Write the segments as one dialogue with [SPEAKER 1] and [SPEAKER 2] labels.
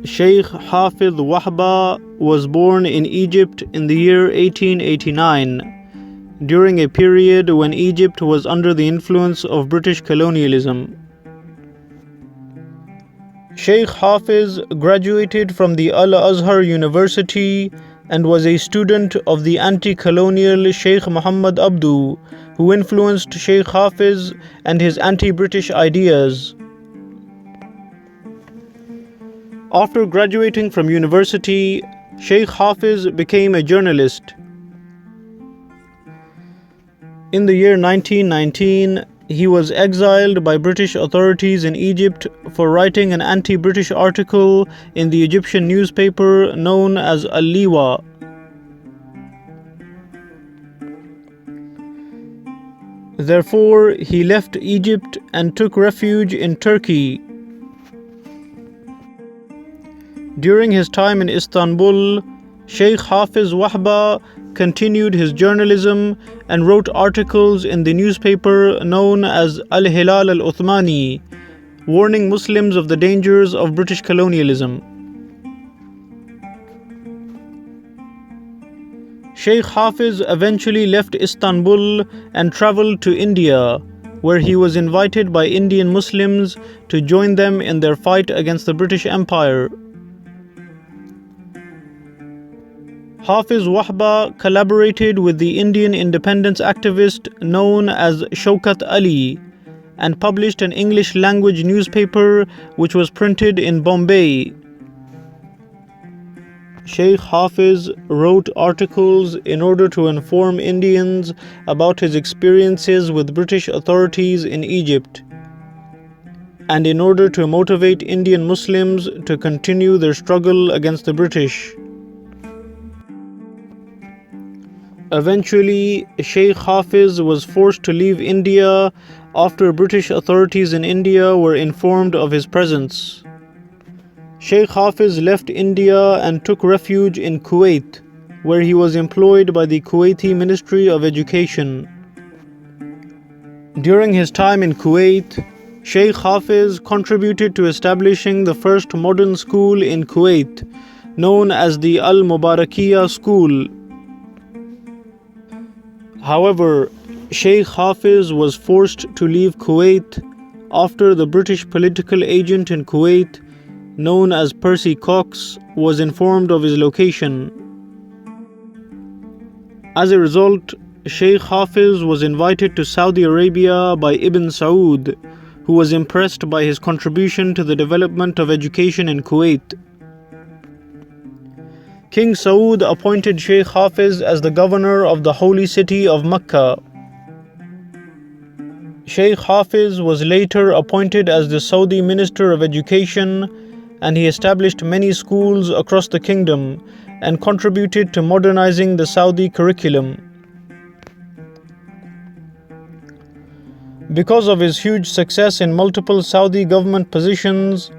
[SPEAKER 1] Sheikh Hafez Wahba was born in Egypt in the year 1889, during a period when Egypt was under the influence of British colonialism. Sheikh Hafez graduated from the Al-Azhar University and was a student of the anti-colonial Sheikh Muhammad Abdu, who influenced Sheikh Hafez and his anti-British ideas. After graduating from university, Sheikh Hafez became a journalist. In the year 1919, he was exiled by British authorities in Egypt for writing an anti-British article in the Egyptian newspaper known as Al-Liwa. Therefore, he left Egypt and took refuge in Turkey. During his time in Istanbul, Sheikh Hafez Wahba continued his journalism and wrote articles in the newspaper known as Al-Hilal Al-Uthmani, warning Muslims of the dangers of British colonialism. Sheikh Hafez eventually left Istanbul and traveled to India, where he was invited by Indian Muslims to join them in their fight against the British Empire. Hafez Wahba collaborated with the Indian independence activist known as Shaukat Ali and published an English language newspaper which was printed in Bombay. Sheikh Hafez wrote articles in order to inform Indians about his experiences with British authorities in Egypt, and in order to motivate Indian Muslims to continue their struggle against the British. Eventually, Sheikh Hafez was forced to leave India after British authorities in India were informed of his presence. Sheikh Hafez left India and took refuge in Kuwait, where he was employed by the Kuwaiti Ministry of Education. During his time in Kuwait, Sheikh Hafez contributed to establishing the first modern school in Kuwait, known as the Al-Mubarakiyya School. However, Sheikh Hafez was forced to leave Kuwait after the British political agent in Kuwait, known as Percy Cox, was informed of his location. As a result, Sheikh Hafez was invited to Saudi Arabia by Ibn Saud, who was impressed by his contribution to the development of education in Kuwait. King Saud appointed Sheikh Hafez as the governor of the holy city of Mecca. Sheikh Hafez was later appointed as the Saudi Minister of Education, and he established many schools across the kingdom and contributed to modernizing the Saudi curriculum. Because of his huge success in multiple Saudi government positions,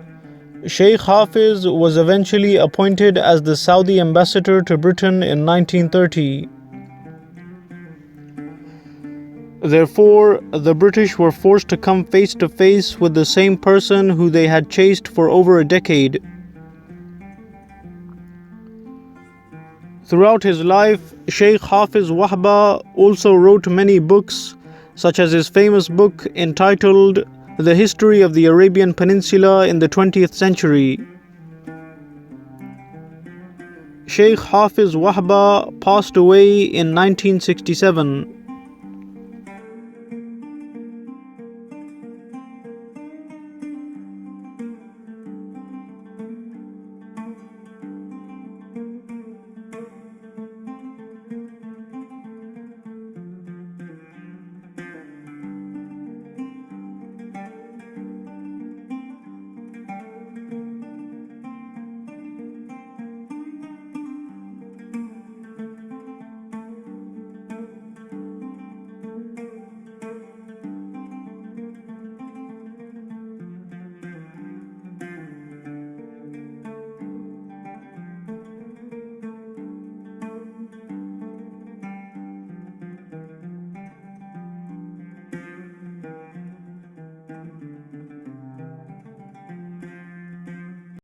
[SPEAKER 1] Sheikh Hafez was eventually appointed as the Saudi ambassador to Britain in 1930. Therefore, the British were forced to come face to face with the same person who they had chased for over a decade. Throughout his life, Sheikh Hafez Wahba also wrote many books, such as his famous book entitled The History of the Arabian Peninsula in the 20th Century. Sheikh Hafez Wahba passed away in 1967.